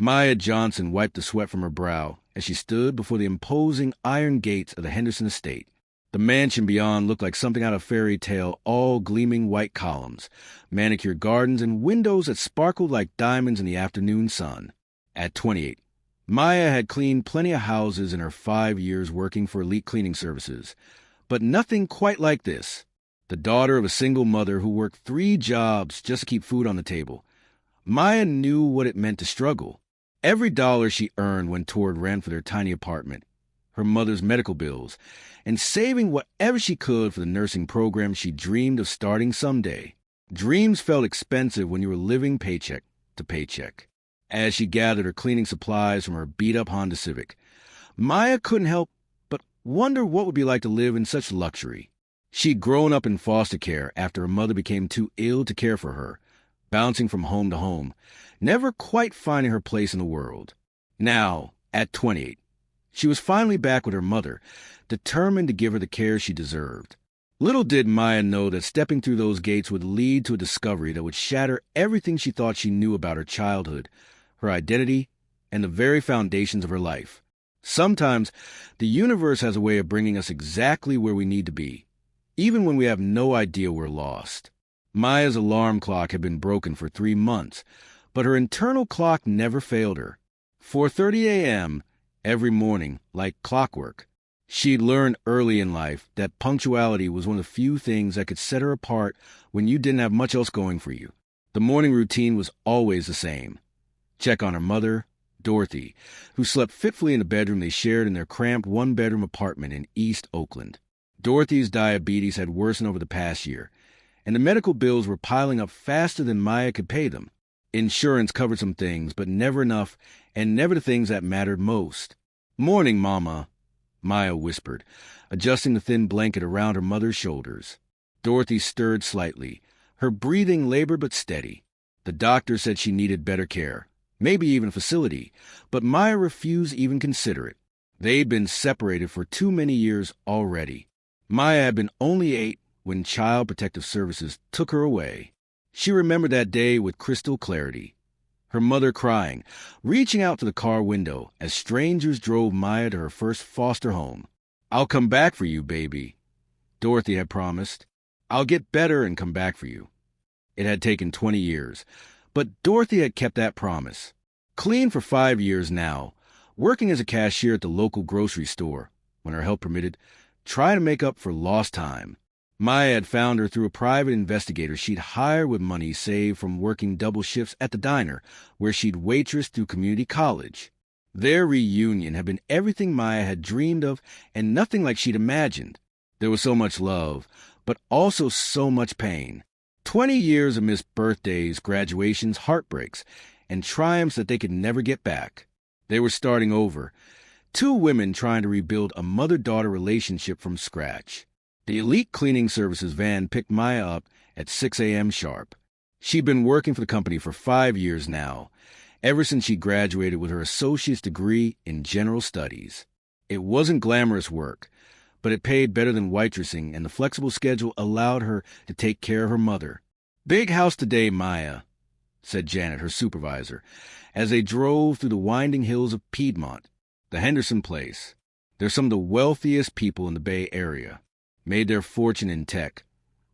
Maya Johnson wiped the sweat from her brow as she stood before the imposing iron gates of the Henderson estate. The mansion beyond looked like something out of fairy tale, all gleaming white columns, manicured gardens, and windows that sparkled like diamonds in the afternoon sun. At 28, Maya had cleaned plenty of houses in her 5 years working for elite cleaning services, but nothing quite like this. The daughter of a single mother who worked 3 jobs just to keep food on the table, Maya knew what it meant to struggle. Every dollar she earned went toward rent for their tiny apartment, her mother's medical bills, and saving whatever she could for the nursing program she dreamed of starting someday. Dreams felt expensive when you were living paycheck to paycheck. As she gathered her cleaning supplies from her beat-up Honda Civic, Maya couldn't help but wonder what it would be like to live in such luxury. She'd grown up in foster care after her mother became too ill to care for her, bouncing from home to home, never quite finding her place in the world. Now, at 28, she was finally back with her mother, determined to give her the care she deserved. Little did Maya know that stepping through those gates would lead to a discovery that would shatter everything she thought she knew about her childhood, her identity, and the very foundations of her life. Sometimes, the universe has a way of bringing us exactly where we need to be, even when we have no idea we're lost. Maya's alarm clock had been broken for 3 months, but her internal clock never failed her. 4:30 a.m. every morning, like clockwork. She'd learned early in life that punctuality was one of the few things that could set her apart when you didn't have much else going for you. The morning routine was always the same. Check on her mother, Dorothy, who slept fitfully in the bedroom they shared in their cramped one-bedroom apartment in East Oakland. Dorothy's diabetes had worsened over the past year, and the medical bills were piling up faster than Maya could pay them. Insurance covered some things, but never enough, and never the things that mattered most. "Morning, Mama," Maya whispered, adjusting the thin blanket around her mother's shoulders. Dorothy stirred slightly, her breathing labored but steady. The doctor said she needed better care, maybe even a facility, but Maya refused to even consider it. They'd been separated for too many years already. Maya had been only 8 when Child Protective Services took her away. She remembered that day with crystal clarity. Her mother crying, reaching out to the car window as strangers drove Maya to her first foster home. "I'll come back for you, baby," Dorothy had promised. "I'll get better and come back for you." It had taken 20 years, but Dorothy had kept that promise. Clean for 5 years now, working as a cashier at the local grocery store, when her health permitted, trying to make up for lost time. Maya had found her through a private investigator she'd hired with money saved from working double shifts at the diner, where she'd waitressed through community college. Their reunion had been everything Maya had dreamed of and nothing like she'd imagined. There was so much love, but also so much pain. 20 years of missed birthdays, graduations, heartbreaks, and triumphs that they could never get back. They were starting over, 2 women trying to rebuild a mother-daughter relationship from scratch. The elite cleaning services van picked Maya up at 6 a.m. sharp. She'd been working for the company for 5 years now, ever since she graduated with her associate's degree in general studies. It wasn't glamorous work, but it paid better than waitressing, and the flexible schedule allowed her to take care of her mother. "Big house today, Maya," said Janet, her supervisor, as they drove through the winding hills of Piedmont, the Henderson place. They're some of the wealthiest people in the Bay Area. Made their fortune in tech,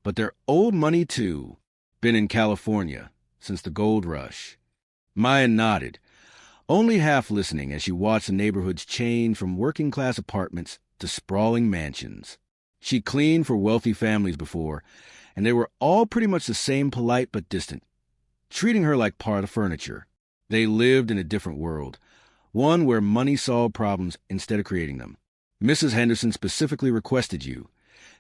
but they're old money too. Been in California since the gold rush. Maya nodded, only half listening as she watched the neighborhoods change from working-class apartments to sprawling mansions. She cleaned for wealthy families before, and they were all pretty much the same, polite but distant, treating her like part of furniture. They lived in a different world, one where money solved problems instead of creating them. "Mrs. Henderson specifically requested you,"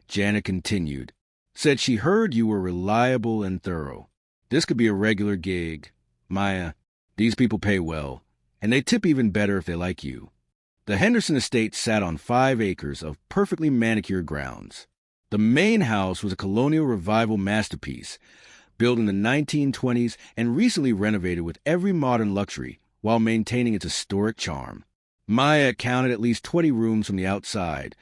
Janet continued. "Said she heard you were reliable and thorough. This could be a regular gig. Maya, these people pay well, and they tip even better if they like you." The Henderson estate sat on 5 acres of perfectly manicured grounds. The main house was a colonial revival masterpiece, built in the 1920s and recently renovated with every modern luxury while maintaining its historic charm. Maya counted at least 20 rooms from the outside,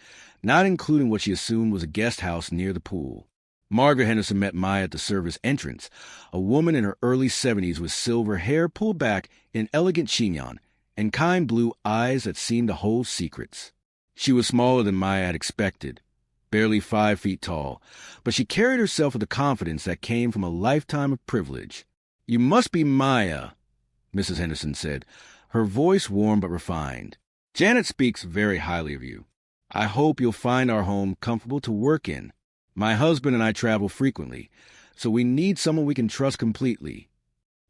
not including what she assumed was a guest house near the pool. Margaret Henderson met Maya at the service entrance, a woman in her early 70s with silver hair pulled back in elegant chignon and kind blue eyes that seemed to hold secrets. She was smaller than Maya had expected, barely 5 feet tall, but she carried herself with a confidence that came from a lifetime of privilege. "You must be Maya," Mrs. Henderson said, her voice warm but refined. "Janet speaks very highly of you. I hope you'll find our home comfortable to work in. My husband and I travel frequently, so we need someone we can trust completely."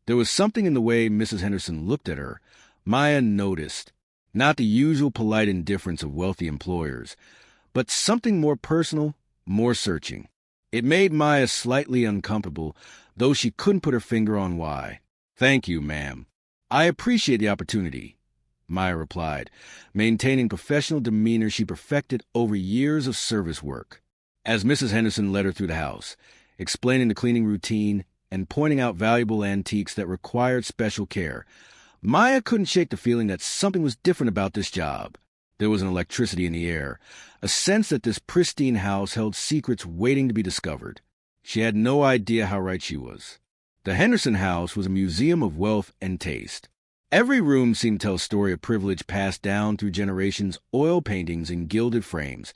There was something in the way Mrs. Henderson looked at her Maya noticed, not the usual polite indifference of wealthy employers, but something more personal, more searching. It made Maya slightly uncomfortable, though she couldn't put her finger on why. "Thank you, ma'am. I appreciate the opportunity," Maya replied, maintaining professional demeanor she perfected over years of service work. As Mrs. Henderson led her through the house, explaining the cleaning routine and pointing out valuable antiques that required special care, Maya couldn't shake the feeling that something was different about this job. There was an electricity in the air, a sense that this pristine house held secrets waiting to be discovered. She had no idea how right she was. The Henderson house was a museum of wealth and taste. Every room seemed to tell a story of privilege passed down through generations, oil paintings in gilded frames,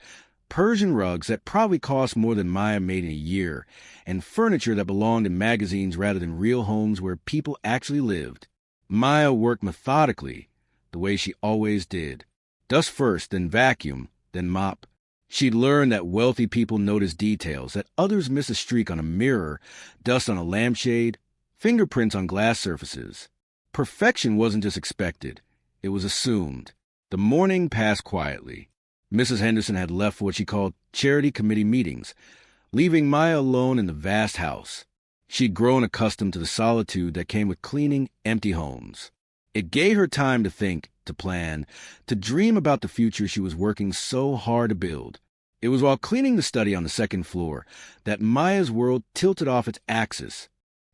Persian rugs that probably cost more than Maya made in a year, and furniture that belonged in magazines rather than real homes where people actually lived. Maya worked methodically, the way she always did. Dust first, then vacuum, then mop. She'd learned that wealthy people notice details, that others miss a streak on a mirror, dust on a lampshade, fingerprints on glass surfaces. Perfection wasn't just expected, it was assumed. The morning passed quietly. Mrs. Henderson had left for what she called charity committee meetings, leaving Maya alone in the vast house. She'd grown accustomed to the solitude that came with cleaning empty homes. It gave her time to think, to plan, to dream about the future she was working so hard to build. It was while cleaning the study on the second floor that Maya's world tilted off its axis.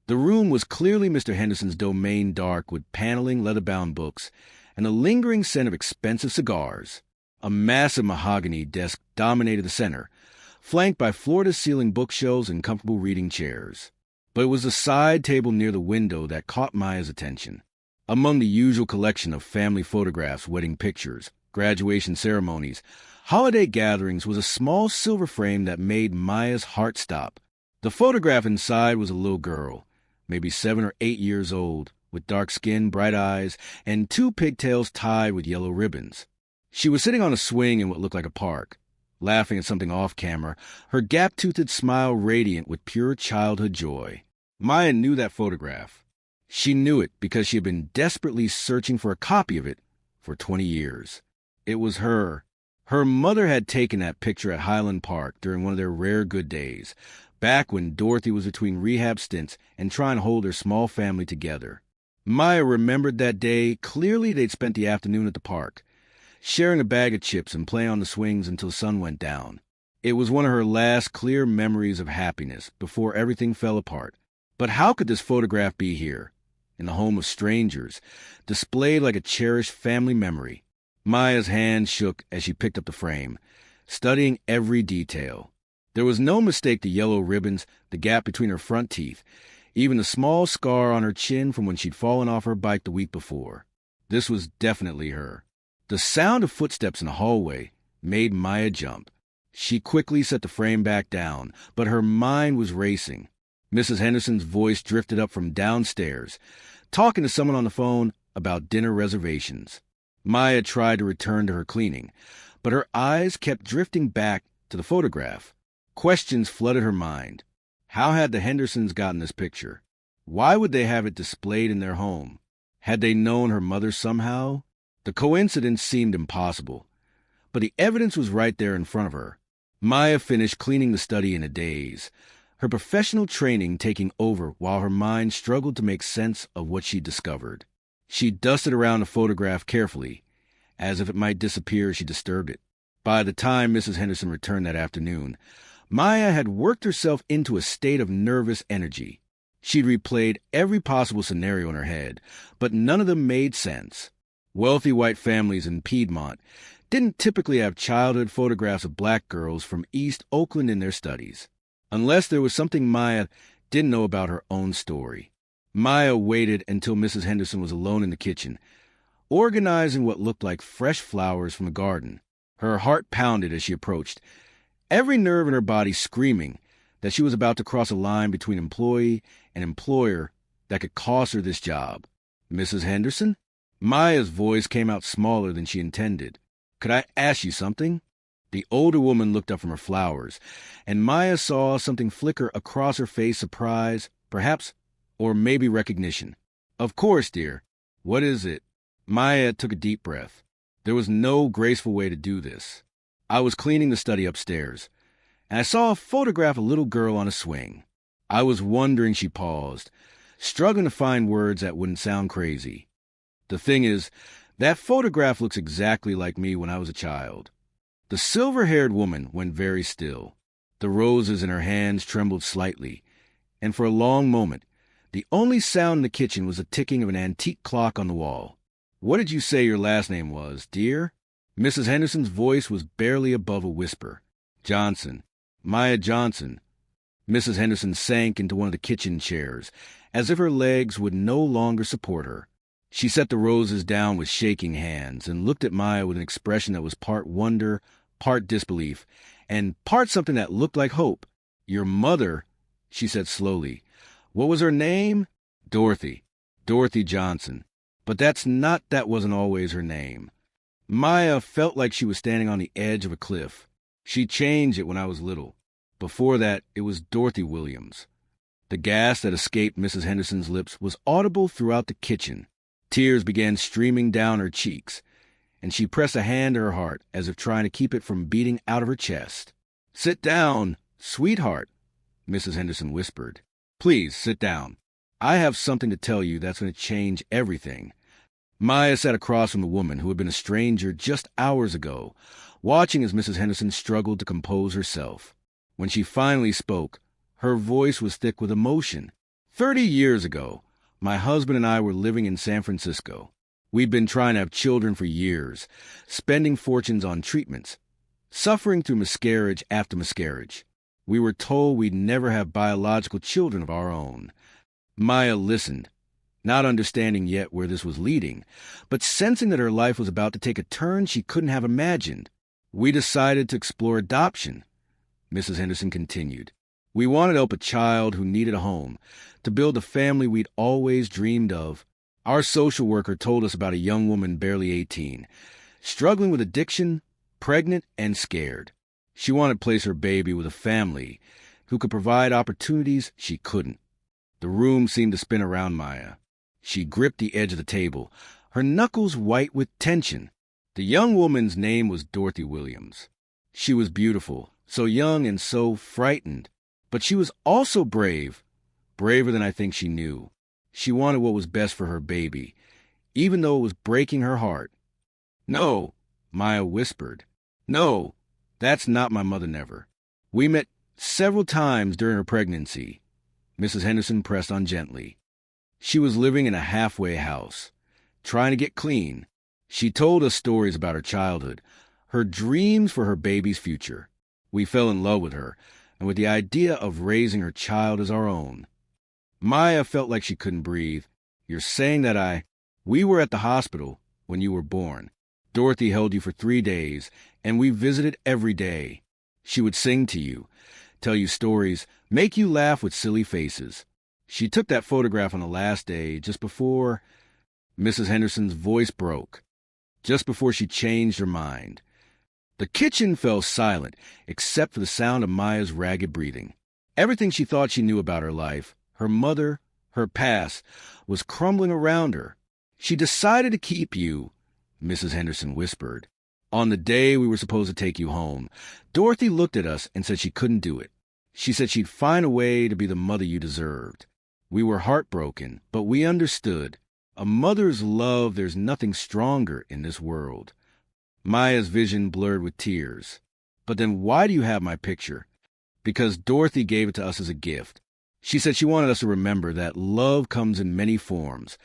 The room was clearly Mr. Henderson's domain, dark with paneling, leather-bound books, and a lingering scent of expensive cigars. A massive mahogany desk dominated the center, flanked by floor-to-ceiling bookshelves and comfortable reading chairs. But it was the side table near the window that caught Maya's attention. Among the usual collection of family photographs, wedding pictures, graduation ceremonies, holiday gatherings was a small silver frame that made Maya's heart stop. The photograph inside was a little girl, maybe 7 or 8 years old, with dark skin, bright eyes, and 2 pigtails tied with yellow ribbons. She was sitting on a swing in what looked like a park, laughing at something off-camera, her gap-toothed smile radiant with pure childhood joy. Maya knew that photograph. She knew it because she had been desperately searching for a copy of it for 20 years. It was her. Her mother had taken that picture at Highland Park during one of their rare good days, back when Dorothy was between rehab stints and trying to hold her small family together. Maya remembered that day. Clearly they'd spent the afternoon at the park, sharing a bag of chips and playing on the swings until the sun went down. It was one of her last clear memories of happiness before everything fell apart. But how could this photograph be here, in the home of strangers, displayed like a cherished family memory? Maya's hand shook as she picked up the frame, studying every detail. There was no mistake the yellow ribbons, the gap between her front teeth, even the small scar on her chin from when she'd fallen off her bike the week before. This was definitely her. The sound of footsteps in the hallway made Maya jump. She quickly set the frame back down, but her mind was racing. Mrs. Henderson's voice drifted up from downstairs, talking to someone on the phone about dinner reservations. Maya tried to return to her cleaning, but her eyes kept drifting back to the photograph. Questions flooded her mind. How had the Hendersons gotten this picture? Why would they have it displayed in their home? Had they known her mother somehow? The coincidence seemed impossible, but the evidence was right there in front of her. Maya finished cleaning the study in a daze, her professional training taking over while her mind struggled to make sense of what she'd discovered. She dusted around the photograph carefully, as if it might disappear as she disturbed it. By the time Mrs. Henderson returned that afternoon, Maya had worked herself into a state of nervous energy. She'd replayed every possible scenario in her head, but none of them made sense. Wealthy white families in Piedmont didn't typically have childhood photographs of black girls from East Oakland in their studies. unless there was something Maya didn't know about her own story. Maya waited until Mrs. Henderson was alone in the kitchen, organizing what looked like fresh flowers from the garden. Her heart pounded as she approached, every nerve in her body screaming that she was about to cross a line between employee and employer that could cost her this job. Mrs. Henderson? Maya's voice came out smaller than she intended. Could I ask you something? The older woman looked up from her flowers, and Maya saw something flicker across her face, surprise, perhaps, or maybe recognition. Of course, dear. What is it? Maya took a deep breath. There was no graceful way to do this. I was cleaning the study upstairs, and I saw a photograph of a little girl on a swing. I was wondering, she paused, struggling to find words that wouldn't sound crazy. The thing is, that photograph looks exactly like me when I was a child. The silver-haired woman went very still. The roses in her hands trembled slightly, and for a long moment, the only sound in the kitchen was the ticking of an antique clock on the wall. What did you say your last name was, dear? Mrs. Henderson's voice was barely above a whisper. Johnson. Maya Johnson. Mrs. Henderson sank into one of the kitchen chairs, as if her legs would no longer support her. She set the roses down with shaking hands and looked at Maya with an expression that was part wonder, part disbelief, and part something that looked like hope. Your mother, she said slowly. What was her name? Dorothy. Dorothy Johnson. But that wasn't always her name. Maya felt like she was standing on the edge of a cliff. She changed it when I was little. Before that, it was Dorothy Williams. The gasp that escaped Mrs. Henderson's lips was audible throughout the kitchen. Tears began streaming down her cheeks, and she pressed a hand to her heart as if trying to keep it from beating out of her chest. Sit down, sweetheart, Mrs. Henderson whispered. Please, sit down. I have something to tell you that's going to change everything. Maya sat across from the woman who had been a stranger just hours ago, watching as Mrs. Henderson struggled to compose herself. When she finally spoke, her voice was thick with emotion. 30 years ago, my husband and I were living in San Francisco. We'd been trying to have children for years, spending fortunes on treatments, suffering through miscarriage after miscarriage. We were told we'd never have biological children of our own. Maya listened, not understanding yet where this was leading, but sensing that her life was about to take a turn she couldn't have imagined. We decided to explore adoption, Mrs. Henderson continued. We wanted to help a child who needed a home, to build the family we'd always dreamed of. Our social worker told us about a young woman barely 18, struggling with addiction, pregnant, and scared. She wanted to place her baby with a family who could provide opportunities she couldn't. The room seemed to spin around Maya. She gripped the edge of the table, her knuckles white with tension. The young woman's name was Dorothy Williams. She was beautiful, so young and so frightened. But she was also brave, braver than I think she knew. She wanted what was best for her baby, even though it was breaking her heart. No, Maya whispered. No, that's not my mother, never. We met several times during her pregnancy. Mrs. Henderson pressed on gently. She was living in a halfway house, trying to get clean. She told us stories about her childhood, her dreams for her baby's future. We fell in love with her, and with the idea of raising her child as our own. Maya felt like she couldn't breathe. You're saying that We were at the hospital when you were born. Dorothy held you for 3 days, and we visited every day. She would sing to you, tell you stories, make you laugh with silly faces. She took that photograph on the last day, just before... Mrs. Henderson's voice broke, just before she changed her mind. The kitchen fell silent, except for the sound of Maya's ragged breathing. Everything she thought she knew about her life, her mother, her past, was crumbling around her. She decided to keep you, Mrs. Henderson whispered. On the day we were supposed to take you home, Dorothy looked at us and said she couldn't do it. She said she'd find a way to be the mother you deserved. We were heartbroken, but we understood. A mother's love, there's nothing stronger in this world. Maya's vision blurred with tears. But then why do you have my picture? Because Dorothy gave it to us as a gift. She said she wanted us to remember that love comes in many forms,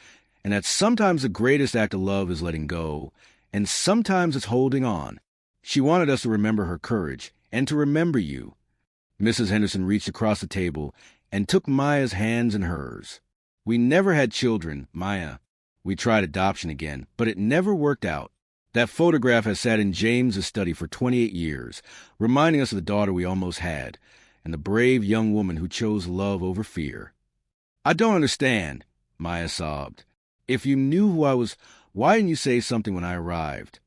and that sometimes the greatest act of love is letting go, and sometimes it's holding on. She wanted us to remember her courage, and to remember you. Mrs. Henderson reached across the table and took Maya's hands in hers. We never had children, Maya. We tried adoption again, but it never worked out. That photograph has sat in James's study for 28 years, reminding us of the daughter we almost had, and the brave young woman who chose love over fear. I don't understand, Maya sobbed. If you knew who I was, why didn't you say something when I arrived?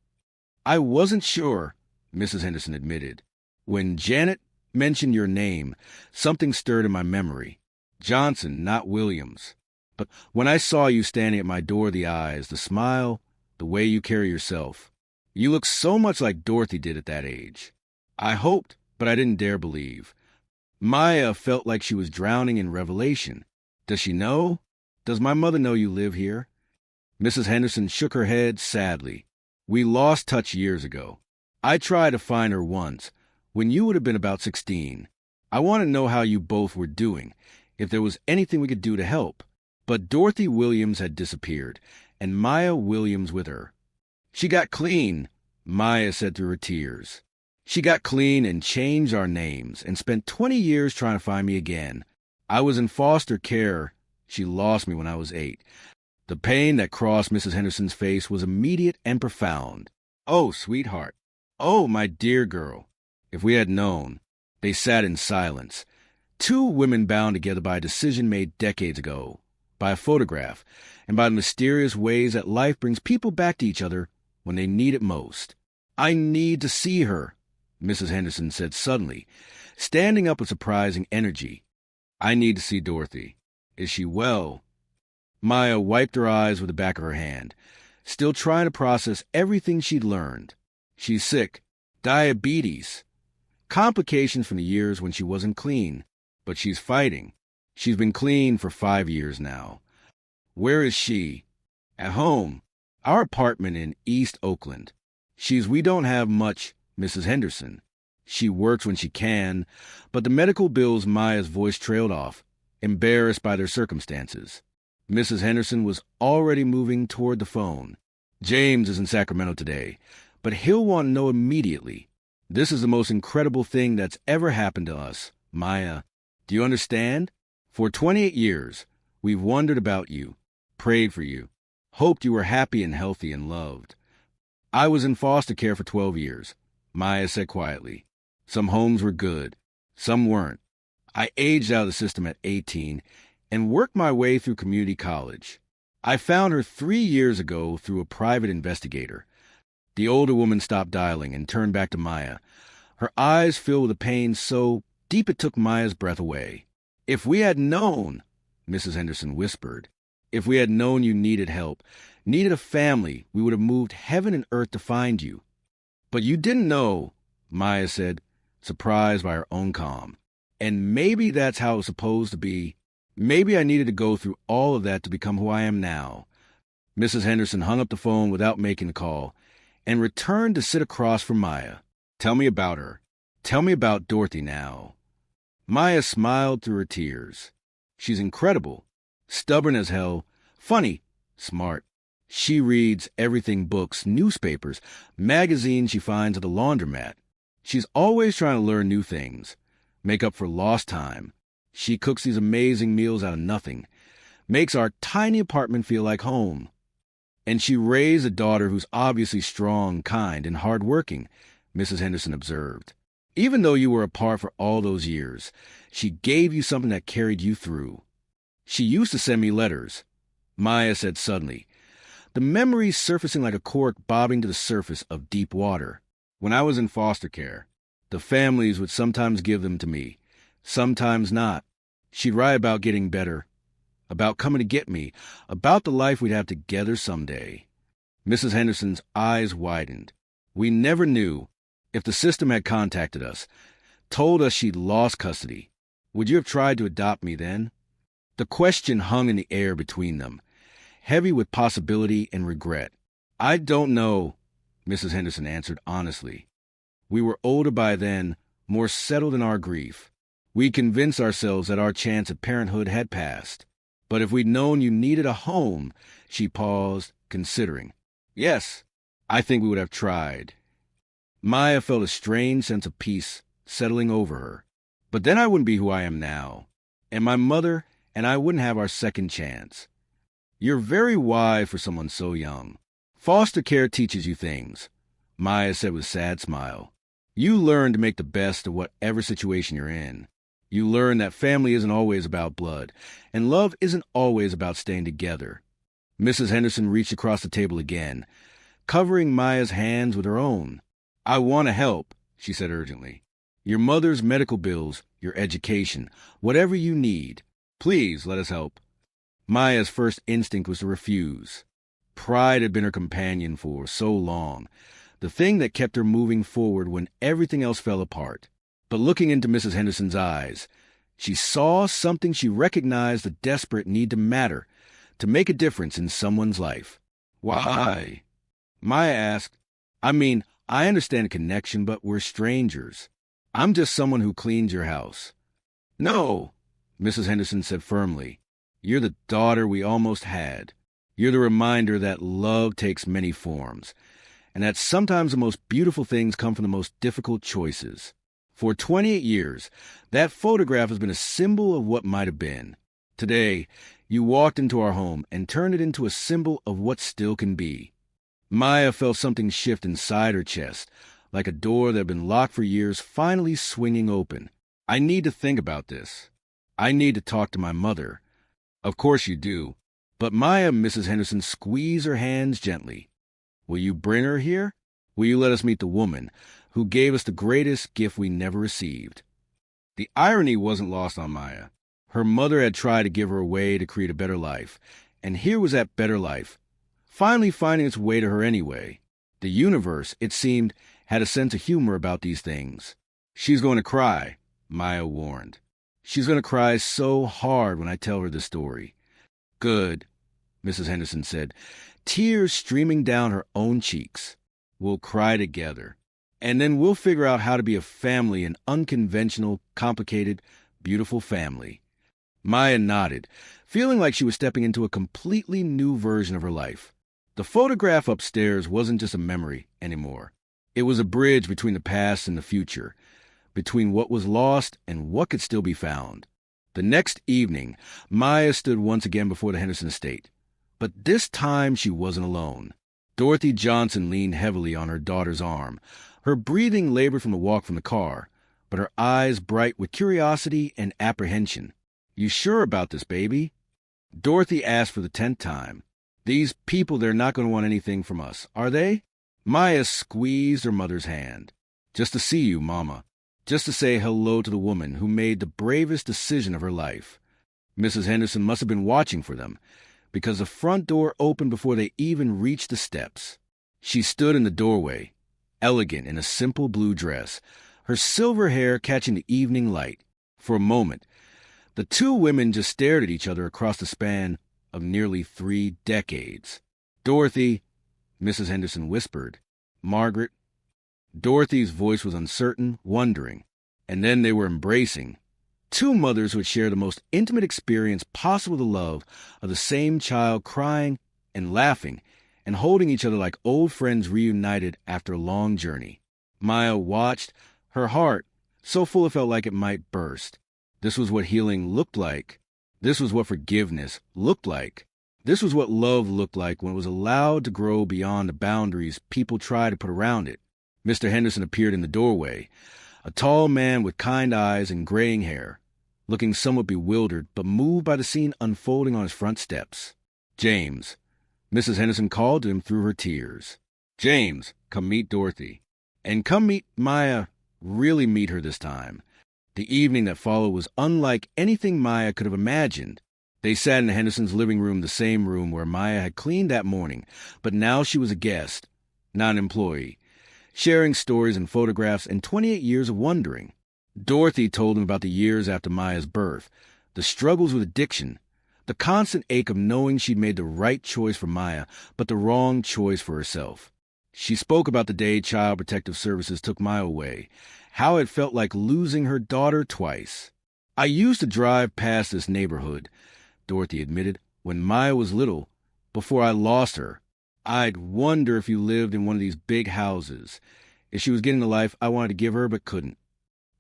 I wasn't sure, Mrs. Henderson admitted. When Janet mentioned your name, something stirred in my memory. Johnson, not Williams. But when I saw you standing at my door, the eyes, the smile, the way you carry yourself, you look so much like Dorothy did at that age. I hoped, but I didn't dare believe. Maya felt like she was drowning in revelation. Does she know? Does my mother know you live here? Mrs. Henderson shook her head sadly. We lost touch years ago. I tried to find her once, when you would have been about 16. I want to know how you both were doing, if there was anything we could do to help. But Dorothy Williams had disappeared, and Maya Williams with her. She got clean, Maya said through her tears. She got clean and changed our names and spent 20 years trying to find me again. I was in foster care. She lost me when I was 8. The pain that crossed Mrs. Henderson's face was immediate and profound. Oh, sweetheart. Oh, my dear girl. If we had known. They sat in silence. Two women bound together by a decision made decades ago, by a photograph, and by the mysterious ways that life brings people back to each other when they need it most. I need to see her, Mrs. Henderson said suddenly, standing up with surprising energy. I need to see Dorothy. Is she well? Maya wiped her eyes with the back of her hand, still trying to process everything she'd learned. She's sick. Diabetes. Complications from the years when she wasn't clean. But she's fighting. She's been clean for 5 years now. Where is she? At home. Our apartment in East Oakland. We don't have much, Mrs. Henderson. She works when she can, but the medical bills. Maya's voice trailed off, embarrassed by their circumstances. Mrs. Henderson was already moving toward the phone. James is in Sacramento today, but he'll want to know immediately. This is the most incredible thing that's ever happened to us, Maya. Do you understand? For 28 years, we've wondered about you, prayed for you, hoped you were happy and healthy and loved. I was in foster care for 12 years, Maya said quietly. Some homes were good, some weren't. I aged out of the system at 18 and worked my way through community college. I found her 3 years ago through a private investigator. The older woman stopped dialing and turned back to Maya, her eyes filled with a pain so deep it took Maya's breath away. If we had known, Mrs. Henderson whispered, if we had known you needed help, needed a family, we would have moved heaven and earth to find you. But you didn't know, Maya said, surprised by her own calm. And maybe that's how it was supposed to be. Maybe I needed to go through all of that to become who I am now. Mrs. Henderson hung up the phone without making the call and returned to sit across from Maya. Tell me about her. Tell me about Dorothy now. Maya smiled through her tears. She's incredible. Stubborn as hell. Funny. Smart. She reads everything: books, newspapers, magazines she finds at the laundromat. She's always trying to learn new things, make up for lost time. She cooks these amazing meals out of nothing, makes our tiny apartment feel like home. And she raised a daughter who's obviously strong, kind, and hardworking, Mrs. Henderson observed. Even though you were apart for all those years, she gave you something that carried you through. She used to send me letters, Maya said suddenly, the memories surfacing like a cork bobbing to the surface of deep water. When I was in foster care, the families would sometimes give them to me, sometimes not. She'd write about getting better, about coming to get me, about the life we'd have together someday. Mrs. Henderson's eyes widened. We never knew. If the system had contacted us, told us she'd lost custody, would you have tried to adopt me then? The question hung in the air between them, heavy with possibility and regret. I don't know, Mrs. Henderson answered honestly. We were older by then, more settled in our grief. We convinced ourselves that our chance at parenthood had passed. But if we'd known you needed a home, she paused, considering. Yes, I think we would have tried. Maya felt a strange sense of peace settling over her. But then I wouldn't be who I am now. And my mother and I wouldn't have our second chance. You're very wise for someone so young. Foster care teaches you things, Maya said with a sad smile. You learn to make the best of whatever situation you're in. You learn that family isn't always about blood, and love isn't always about staying together. Mrs. Henderson reached across the table again, covering Maya's hands with her own. I want to help, she said urgently. Your mother's medical bills, your education, whatever you need. Please let us help. Maya's first instinct was to refuse. Pride had been her companion for so long, the thing that kept her moving forward when everything else fell apart. But looking into Mrs. Henderson's eyes, she saw something she recognized the desperate need to matter, to make a difference in someone's life. Why? Maya asked. I understand a connection, but we're strangers. I'm just someone who cleans your house. No, Mrs. Henderson said firmly. You're the daughter we almost had. You're the reminder that love takes many forms, and that sometimes the most beautiful things come from the most difficult choices. For 28 years, that photograph has been a symbol of what might have been. Today, you walked into our home and turned it into a symbol of what still can be. Maya felt something shift inside her chest, like a door that had been locked for years finally swinging open. I need to think about this. I need to talk to my mother. Of course you do. But Mrs. Henderson squeezed her hands gently. Will you bring her here? Will you let us meet the woman who gave us the greatest gift we never received? The irony wasn't lost on Maya. Her mother had tried to give her a way to create a better life, and here was that better life, finally finding its way to her anyway. The universe, it seemed, had a sense of humor about these things. She's going to cry, Maya warned. She's going to cry so hard when I tell her the story. Good, Mrs. Henderson said, tears streaming down her own cheeks. We'll cry together. And then we'll figure out how to be a family, an unconventional, complicated, beautiful family. Maya nodded, feeling like she was stepping into a completely new version of her life. The photograph upstairs wasn't just a memory anymore. It was a bridge between the past and the future, between what was lost and what could still be found. The next evening, Maya stood once again before the Henderson estate. But this time she wasn't alone. Dorothy Johnson leaned heavily on her daughter's arm. Her breathing labored from the walk from the car, but her eyes bright with curiosity and apprehension. You sure about this, baby? Dorothy asked for the 10th time. These people, they're not going to want anything from us, are they? Maya squeezed her mother's hand. Just to see you, Mama. Just to say hello to the woman who made the bravest decision of her life. Mrs. Henderson must have been watching for them, because the front door opened before they even reached the steps. She stood in the doorway, elegant in a simple blue dress, her silver hair catching the evening light. For a moment, the two women just stared at each other across the span of nearly 3 decades. Dorothy, Mrs. Henderson whispered. Margaret. Dorothy's voice was uncertain, wondering, and then they were embracing. Two mothers who had shared the most intimate experience possible to love of the same child, crying and laughing and holding each other like old friends reunited after a long journey. Maya watched, her heart so full it felt like it might burst. This was what healing looked like. This was what forgiveness looked like. This was what love looked like when it was allowed to grow beyond the boundaries people tried to put around it. Mr. Henderson appeared in the doorway, a tall man with kind eyes and graying hair, looking somewhat bewildered but moved by the scene unfolding on his front steps. James, Mrs. Henderson called to him through her tears. James, come meet Dorothy. And come meet Maya, really meet her this time. The evening that followed was unlike anything Maya could have imagined. They sat in the Hendersons' living room, the same room where Maya had cleaned that morning, but now she was a guest, not an employee, sharing stories and photographs and 28 years of wondering. Dorothy told him about the years after Maya's birth, the struggles with addiction, the constant ache of knowing she'd made the right choice for Maya, but the wrong choice for herself. She spoke about the day Child Protective Services took Maya away, how it felt like losing her daughter twice. I used to drive past this neighborhood, Dorothy admitted, when Maya was little, before I lost her. I'd wonder if you lived in one of these big houses, if she was getting the life I wanted to give her but couldn't.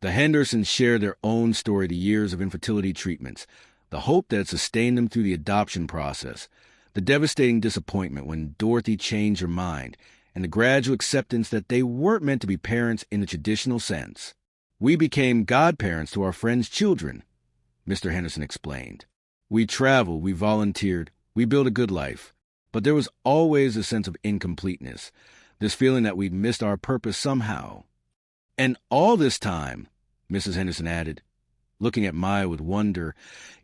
The Hendersons share their own story to years of infertility treatments, the hope that sustained them through the adoption process, the devastating disappointment when Dorothy changed her mind, and the gradual acceptance that they weren't meant to be parents in the traditional sense. "We became godparents to our friends' children," Mr. Henderson explained. "We traveled, we volunteered, we built a good life. But there was always a sense of incompleteness, this feeling that we'd missed our purpose somehow. And all this time," Mrs. Henderson added, looking at Maya with wonder,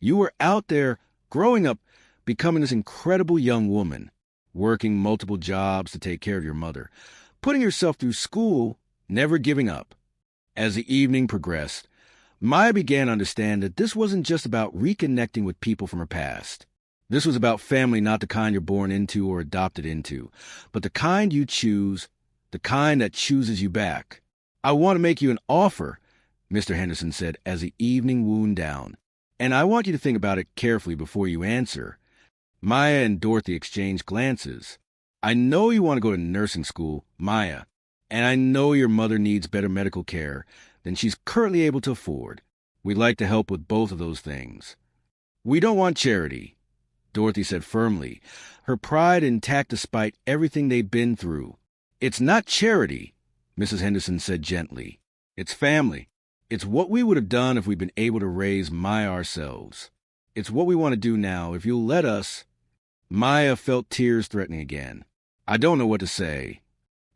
"you were out there, growing up, becoming this incredible young woman, working multiple jobs to take care of your mother, putting yourself through school, never giving up." As the evening progressed, Maya began to understand that this wasn't just about reconnecting with people from her past. This was about family, not the kind you're born into or adopted into, but the kind you choose, the kind that chooses you back. "I want to make you an offer," Mr. Henderson said as the evening wound down, "and I want you to think about it carefully before you answer." Maya and Dorothy exchanged glances. "I know you want to go to nursing school, Maya, and I know your mother needs better medical care than she's currently able to afford. We'd like to help with both of those things." "We don't want charity," Dorothy said firmly, her pride intact despite everything they'd been through. "It's not charity," Mrs. Henderson said gently. "It's family. It's what we would have done if we'd been able to raise Maya ourselves. It's what we want to do now, if you'll let us." Maya felt tears threatening again. "I don't know what to say."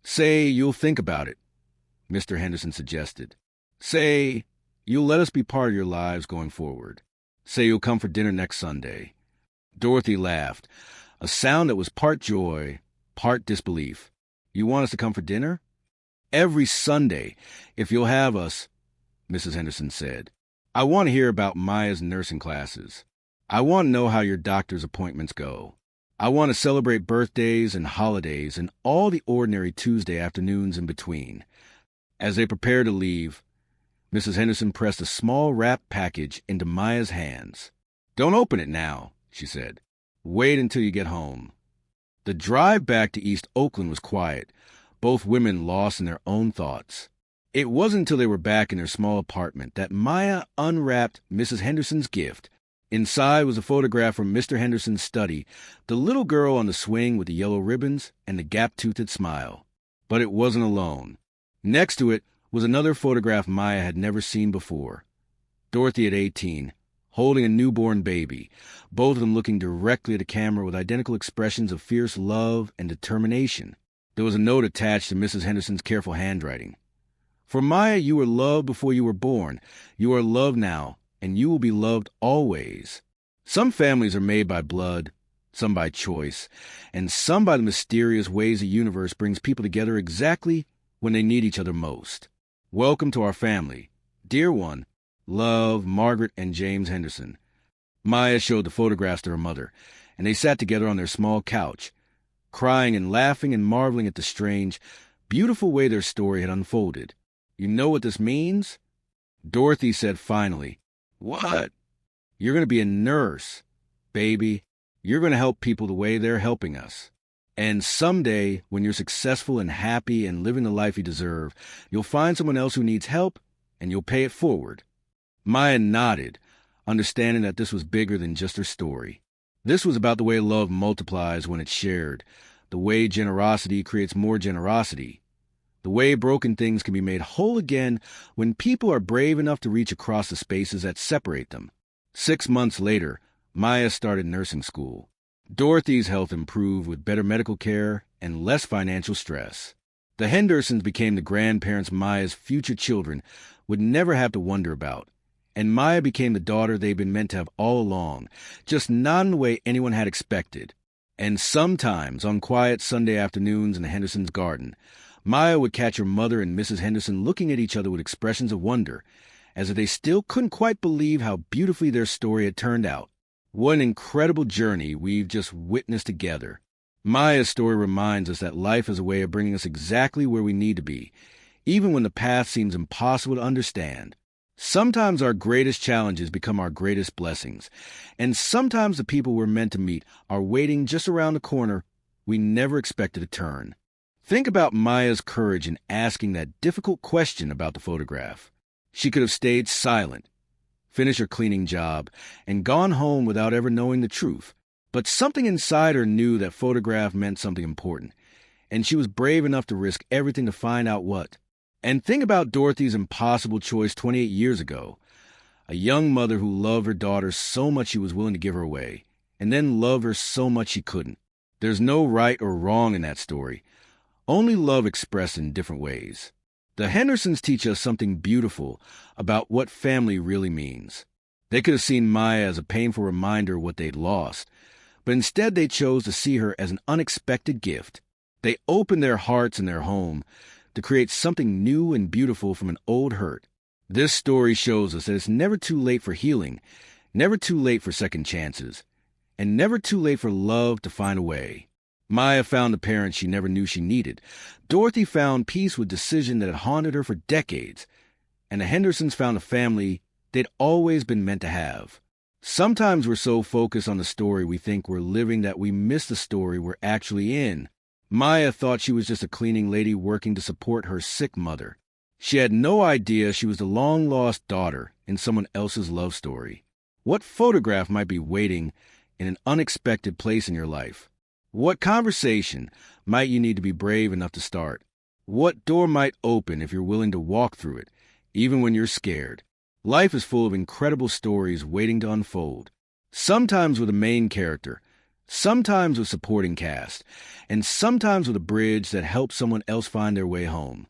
"Say you'll think about it," Mr. Henderson suggested. "Say you'll let us be part of your lives going forward. Say you'll come for dinner next Sunday." Dorothy laughed, a sound that was part joy, part disbelief. "You want us to come for dinner?" "Every Sunday, if you'll have us," Mrs. Henderson said. "I want to hear about Maya's nursing classes. I want to know how your doctor's appointments go. I want to celebrate birthdays and holidays and all the ordinary Tuesday afternoons in between." As they prepared to leave, Mrs. Henderson pressed a small wrapped package into Maya's hands. "Don't open it now," she said. "Wait until you get home." The drive back to East Oakland was quiet, both women lost in their own thoughts. It wasn't until they were back in their small apartment that Maya unwrapped Mrs. Henderson's gift. Inside was a photograph from Mr. Henderson's study, the little girl on the swing with the yellow ribbons and the gap-toothed smile. But it wasn't alone. Next to it was another photograph Maya had never seen before. Dorothy at 18, holding a newborn baby, both of them looking directly at the camera with identical expressions of fierce love and determination. There was a note attached to Mrs. Henderson's careful handwriting. "For Maya, you were loved before you were born. You are loved now, and you will be loved always. Some families are made by blood, some by choice, and some by the mysterious ways the universe brings people together exactly when they need each other most. Welcome to our family. Dear one, love, Margaret and James Henderson." Maya showed the photographs to her mother, and they sat together on their small couch, crying and laughing and marveling at the strange, beautiful way their story had unfolded. "You know what this means?" Dorothy said finally. "What?" "You're going to be a nurse, baby. You're going to help people the way they're helping us. And someday, when you're successful and happy and living the life you deserve, you'll find someone else who needs help, and you'll pay it forward." Maya nodded, understanding that this was bigger than just her story. This was about the way love multiplies when it's shared, the way generosity creates more generosity, the way broken things can be made whole again when people are brave enough to reach across the spaces that separate them. 6 months later, Maya started nursing school. Dorothy's health improved with better medical care and less financial stress. The Hendersons became the grandparents Maya's future children would never have to wonder about, and Maya became the daughter they'd been meant to have all along, just not in the way anyone had expected. And sometimes, on quiet Sunday afternoons in the Hendersons' garden, Maya would catch her mother and Mrs. Henderson looking at each other with expressions of wonder, as if they still couldn't quite believe how beautifully their story had turned out. What an incredible journey we've just witnessed together. Maya's story reminds us that life is a way of bringing us exactly where we need to be, even when the path seems impossible to understand. Sometimes our greatest challenges become our greatest blessings, and sometimes the people we're meant to meet are waiting just around the corner we never expected to turn. Think about Maya's courage in asking that difficult question about the photograph. She could have stayed silent, finished her cleaning job, and gone home without ever knowing the truth. But something inside her knew that photograph meant something important, and she was brave enough to risk everything to find out what. And think about Dorothy's impossible choice 28 years ago. A young mother who loved her daughter so much she was willing to give her away, and then loved her so much she couldn't. There's no right or wrong in that story, only love expressed in different ways. The Hendersons teach us something beautiful about what family really means. They could have seen Maya as a painful reminder of what they'd lost, but instead they chose to see her as an unexpected gift. They opened their hearts and their home to create something new and beautiful from an old hurt. This story shows us that it's never too late for healing, never too late for second chances, and never too late for love to find a way. Maya found the parents she never knew she needed. Dorothy found peace with decision that had haunted her for decades. And the Hendersons found a family they'd always been meant to have. Sometimes we're so focused on the story we think we're living that we miss the story we're actually in. Maya thought she was just a cleaning lady working to support her sick mother. She had no idea she was the long-lost daughter in someone else's love story. What photograph might be waiting in an unexpected place in your life? What conversation might you need to be brave enough to start? What door might open if you're willing to walk through it, even when you're scared? Life is full of incredible stories waiting to unfold, sometimes with a main character, sometimes with supporting cast, and sometimes with a bridge that helps someone else find their way home.